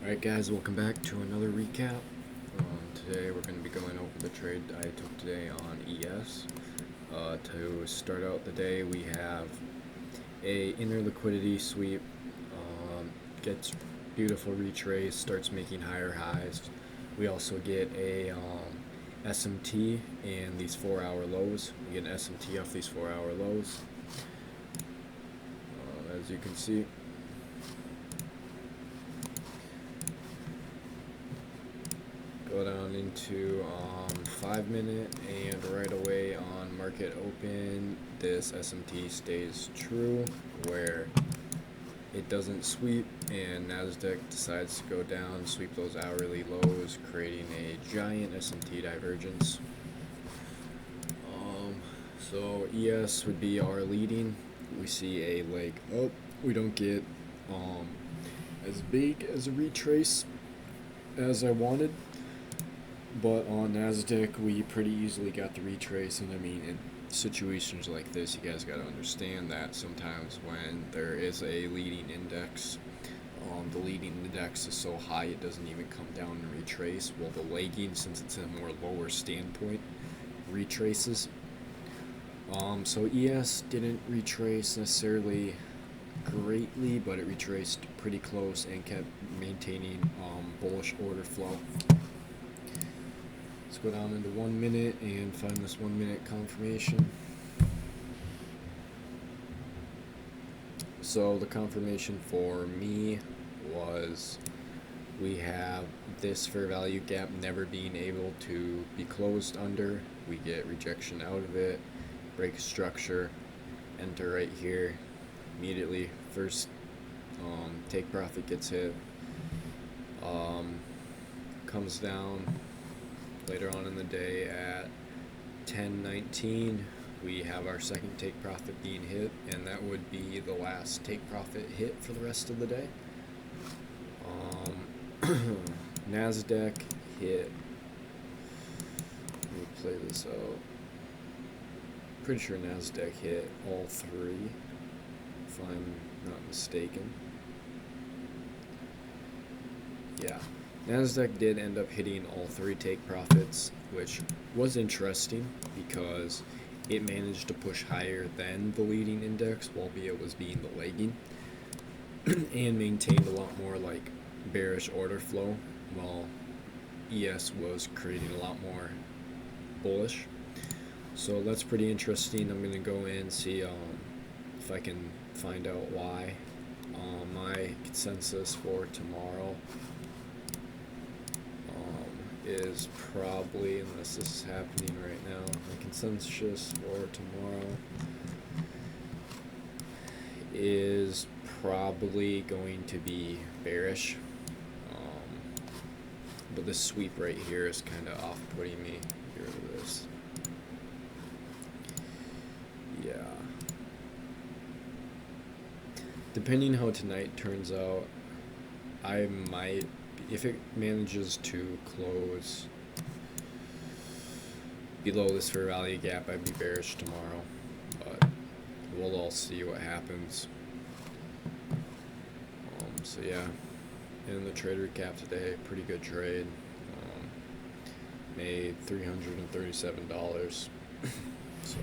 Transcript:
Alright guys, welcome back to another recap. Today we're going to be going over the trade I took today on ES. To start out the day, we have a inner liquidity sweep, gets beautiful retrace, starts making higher highs. We also get a SMT and these 4-hour lows. We get an SMT off these 4-hour lows, as you can see. Go down into 5-minute, and right away on market open, this SMT stays true where it doesn't sweep, and Nasdaq decides to go down, sweep those hourly lows, creating a giant SMT divergence. So ES would be our leading. We see a leg up. We don't get as big as a retrace as I wanted. But on Nasdaq, we pretty easily got the retrace, and I mean, in situations like this, you guys got to understand that sometimes when there is a leading index, the leading index is so high it doesn't even come down and retrace, while the lagging, since it's in a more lower standpoint, retraces. So ES didn't retrace necessarily greatly, but it retraced pretty close and kept maintaining bullish order flow. Let's go down into 1 minute and find this 1 minute confirmation. So the confirmation for me was we have this fair value gap never being able to be closed under. We get rejection out of it, break structure, enter right here. Immediately, first take profit gets hit, comes down. Later on in the day at 10:19, we have our second take profit being hit, and that would be the last take profit hit for the rest of the day. Nasdaq hit. Let me play this out. Pretty sure Nasdaq hit all three, if I'm not mistaken. Yeah. Nasdaq did end up hitting all three take profits, which was interesting because it managed to push higher than the leading index while it was being the lagging, and maintained a lot more like bearish order flow, while ES was creating a lot more bullish. So that's pretty interesting. I'm gonna go in and see if I can find out why. My consensus for tomorrow is probably, unless this is happening right now, my consensus for tomorrow is probably going to be bearish. But this sweep right here is kind of off-putting me. Get rid of this. Yeah. Depending how tonight turns out, I might, if it manages to close below this fair value gap, I'd be bearish tomorrow, but we'll all see what happens. So yeah, in the trade recap today, pretty good trade. Made $337. So